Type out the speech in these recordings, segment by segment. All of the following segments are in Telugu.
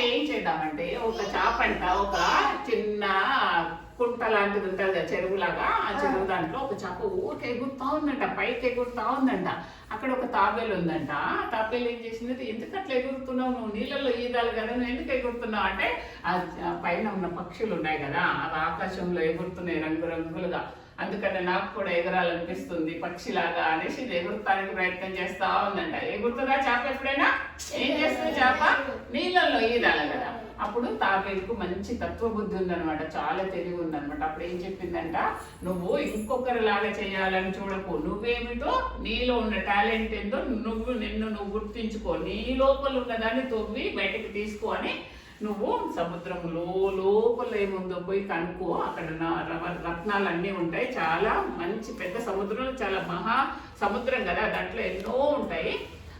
ఏం చేద్దామంటే ఒక చాపంట ఒక చిన్న కుంట లాంటిది ఉంటుంది కదా చెరువులాగా, ఆ చెరువు దాంట్లో ఒక చేప ఊరికి ఎగురుతా ఉందంట, పైకి ఎగురుతా ఉందంట. అక్కడ ఒక తాబేలు ఉందంట. ఆ తాబేలు ఏం చేసింది, ఎందుకు అట్లా ఎగురుతున్నావు, నువ్వు నీళ్ళలో ఈదాలి కదా, నువ్వు ఎందుకు ఎగురుతున్నావు అంటే ఆ పైన ఉన్న పక్షులు ఉన్నాయి కదా అవి ఆకాశంలో ఎగురుతున్నాయి రంగురంగులుగా, అందుకని నాకు కూడా ఎగరాలనిపిస్తుంది పక్షిలాగా అనేసి ఇది ఎగురుతానికి ప్రయత్నం చేస్తా ఉందంట. ఎగురుతుందా చేప ఎప్పుడైనా? ఏం చేస్తుంది చేప? నీళ్ళల్లో ఈదాలి కదా. అప్పుడు తాబేలుకు మంచి తత్వబుద్ధి ఉందనమాట, చాలా తెలివి ఉందనమాట. అప్పుడు ఏం చెప్పిందంట, నువ్వు ఇంకొకరిలాగా చేయాలని చూడకు, నువ్వేమిటో నీలో ఉన్న టాలెంట్ ఏందో నిన్ను గుర్తించుకో, నీ లోపల ఉన్నదాన్ని తవ్వి బయటకు తీసుకో అని నువ్వు సముద్రం లోపల ఏముందో పోయి కనుక్కో, అక్కడ రత్నాలు అన్నీ ఉంటాయి, చాలా మంచి పెద్ద సముద్రం, చాలా మహా సముద్రం కదా, దాంట్లో ఎన్నో ఉంటాయి.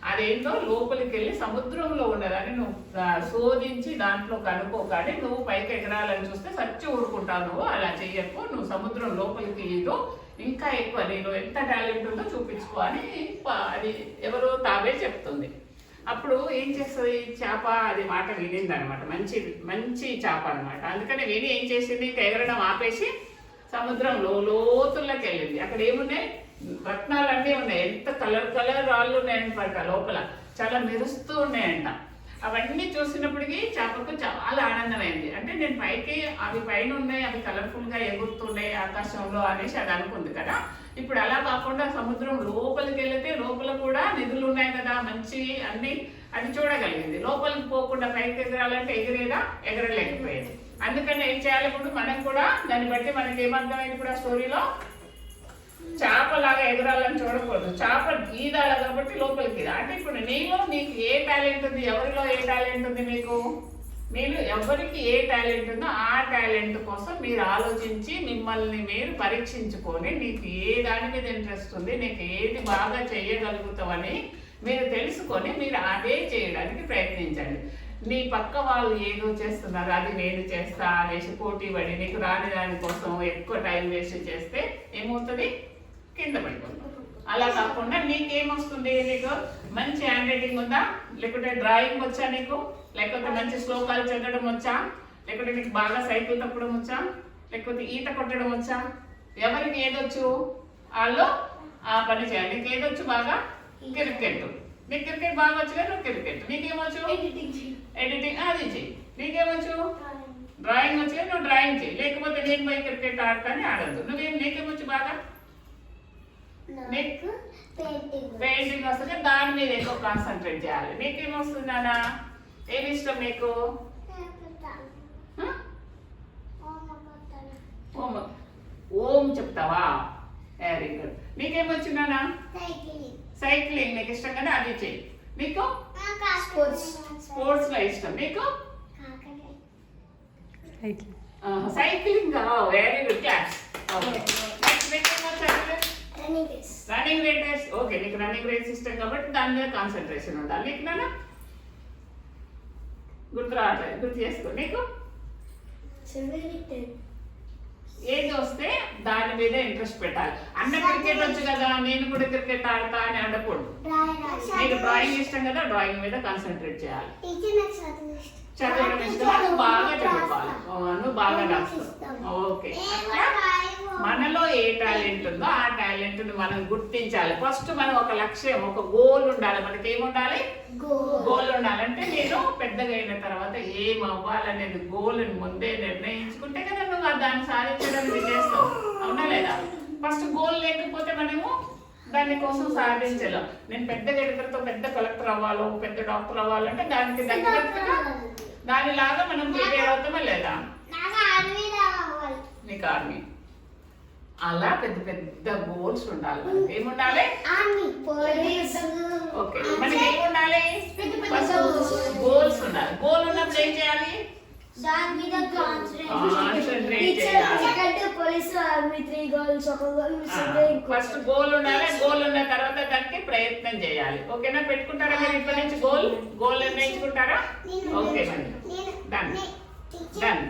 అదేంటో లోపలికి వెళ్ళి సముద్రంలో ఉన్నదాన్ని నువ్వు శోధించి దాంట్లో కనుక్కో, కానీ నువ్వు పైకి ఎగరాలని చూస్తే సచ్చి ఊరుకుంటావు, నువ్వు అలా చెయ్యకు, నువ్వు సముద్రం లోపలికి వెళ్ళితో ఇంకా ఎక్కువ నీలో ఎంత టాలెంట్ ఉందో చూపించుకో అని అది ఎవరో తాబే చెప్తుంది. అప్పుడు ఏం చేస్తుంది చేప, అది మాట వినింది అనమాట, మంచి మంచి చేప అనమాట. అందుకని విని ఏం చేసింది, ఇంకా ఎగరడం ఆపేసి సముద్రంలో లోతుల్లోకి వెళ్ళింది. అక్కడ ఏమున్నాయి, రత్నాలు అన్నీ ఉన్నాయి, ఎంత కలర్ రాళ్ళు ఉన్నాయంట లోపల, చాలా మెరుస్తూ ఉన్నాయంట. అవన్నీ చూసినప్పటికీ చేపకు చాలా ఆనందమైంది. అంటే నేను పైకి అవి పైన ఉన్నాయి, అవి కలర్ఫుల్గా ఎగురుతున్నాయి ఆకాశంలో అనేసి అది అనుకుంది కదా. ఇప్పుడు అలా కాకుండా సముద్రం లోపలికి వెళితే లోపల కూడా నిధులు ఉన్నాయి కదా మంచి అన్ని, అది చూడగలిగింది. లోపలికి పోకుండా పైకి ఎగరాలంటే ఎగిరేదా, ఎగరలేకపోయేది. అందుకని ఏం చేయాలి, ఇప్పుడు మనం కూడా దాన్ని బట్టి మనకి ఏమర్థమైంది ఇప్పుడు ఆ స్టోరీలో, చేపలాగా ఎగరాలని చూడకూడదు, చేప ఈదాల కాబట్టి లోపలికి. అంటే ఇప్పుడు నీకు ఏ టాలెంట్ ఉంది, ఎవరిలో ఏ టాలెంట్ ఉంది, మీరు ఎవరికి ఏ టాలెంట్ ఉందో ఆ టాలెంట్ కోసం మీరు ఆలోచించి మిమ్మల్ని మీరు పరీక్షించుకొని, నీకు ఏ దాని మీద ఇంట్రెస్ట్ ఉంది, నీకు ఏది బాగా చేయగలుగుతావని మీరు తెలుసుకొని మీరు అదే చేయడానికి ప్రయత్నించండి. నీ పక్క వాళ్ళు ఏదో చేస్తున్నారు అది నేను చేస్తా అనేసి పోటీ పడి నీకు రాని దానికోసం ఎక్కువ టైం వేస్ట్ చేస్తే ఏమవుతుంది, కింద పడిపోతుంది. అలా కాకుండా నీకేమొస్తుంది, నీకు మంచి హ్యాండ్ రైటింగ్ ఉందా, లేకుంటే డ్రాయింగ్ వచ్చా నీకు, లేకపోతే మంచి శ్లోకాలు చదవడం వచ్చా, లేకుంటే నీకు బాగా సైకిల్ తప్పడం వచ్చా, లేకపోతే ఈత కొట్టడం వచ్చా, ఎవరికి ఏదొచ్చు వాళ్ళు ఆ పని చేయాలి. నీకు ఏదొచ్చు బాగా, క్రికెట్, నీకు క్రికెట్ బాగా వచ్చు కదా, నువ్వు క్రికెట్. నీకేమొచ్చు, ఎడిటింగ్ అది చెయ్యి. నీకేమొచ్చు, డ్రాయింగ్ వచ్చు కదా, నువ్వు డ్రాయింగ్ చెయ్యి. లేకపోతే నేను పోయి క్రికెట్ ఆడతానే ఆడద్దు. నీకేమొచ్చు బాగా, నీకు పెయింటింగ్ వస్తుంది, దాని మీద ఎక్కువ కాన్సన్ట్రేట్ చేయాలి. నీకేమొస్తుంది నాన్న, ఏమి ఇష్టం నీకు, ఓం చెప్తావా, వెరీ గుడ్. నీకేమొచ్చు నాన్న, సైక్లింగ్ నీకు ఇష్టం కదా, అది చెయ్యి. నీకు స్పోర్ట్స్ లో ఇష్టం, నీకు cycling, very good, class. Running race, okay, నీకు రన్నింగ్ రేస్ ఇష్టం కాబట్టి దాని మీద కాన్సన్ట్రేషన్ ఉండాలి. నీకు నాన్న గుర్తు రావట్లేదు, గుర్తు చేసుకో. నీకు ఏది వస్తే దాని మీద ఇంట్రెస్ట్ పెట్టాలి. అన్న క్రికెట్ వచ్చు కదా నేను కూడా క్రికెట్ ఆడతా అని అనకూడదు. నీకు డ్రాయింగ్ ఇష్టం కదా, డ్రాయింగ్ మీద కాన్సన్ట్రేట్ చేయాలి. చదవడం ఇష్టం, నువ్వు బాగా చదువుకోవాలి, నువ్వు బాగా రాస్తావు. ఓకే, అట్లా మనలో ఏ టాలెంట్ ఉందో ఆ టాలెంట్ ని మనం గుర్తించాలి. ఫస్ట్ మనం ఒక లక్ష్యం, ఒక గోల్ ఉండాలి. మనకి ఏముండాలి, గోల్ ఉండాలంటే నేను పెద్దగా అయిన తర్వాత ఏం అవ్వాలనేది గోల్ ముందే నిర్ణయించుకుంటే కదా నువ్వు దాన్ని సాధించడానికి చేస్తావు, అవునా లేదా? ఫస్ట్ గోల్ లేకపోతే మనము దానికోసం సాధించలేం. నేను పెద్దగా ఎదుగుతో పెద్ద కలెక్టర్ అవ్వాలో, పెద్ద డాక్టర్ అవ్వాలంటే దానికి దగ్గరగా దానిలాగా మనం ప్రిపేర్ అవుతామా లేదా? నీకు ఆర్మీ, అలా పెద్ద పెద్ద గోల్స్ ఉండాలి. మనకి ఏముండాలి, ఓకే, మనకి ఏముండాలి, గోల్స్ ఉండాలి. గోల్ ఉన్నప్పుడు ఏం చేయాలి, ఫస్ట్ గోల్ ఉండాలి. గోల్ ఉన్న తర్వాత దానికి ప్రయత్నం చేయాలి. ఓకేనా, పెట్టుకుంటారా మీరు ఇప్పటి నుంచి గోల్ నిర్ణయించుకుంటారా? Okay, done done done.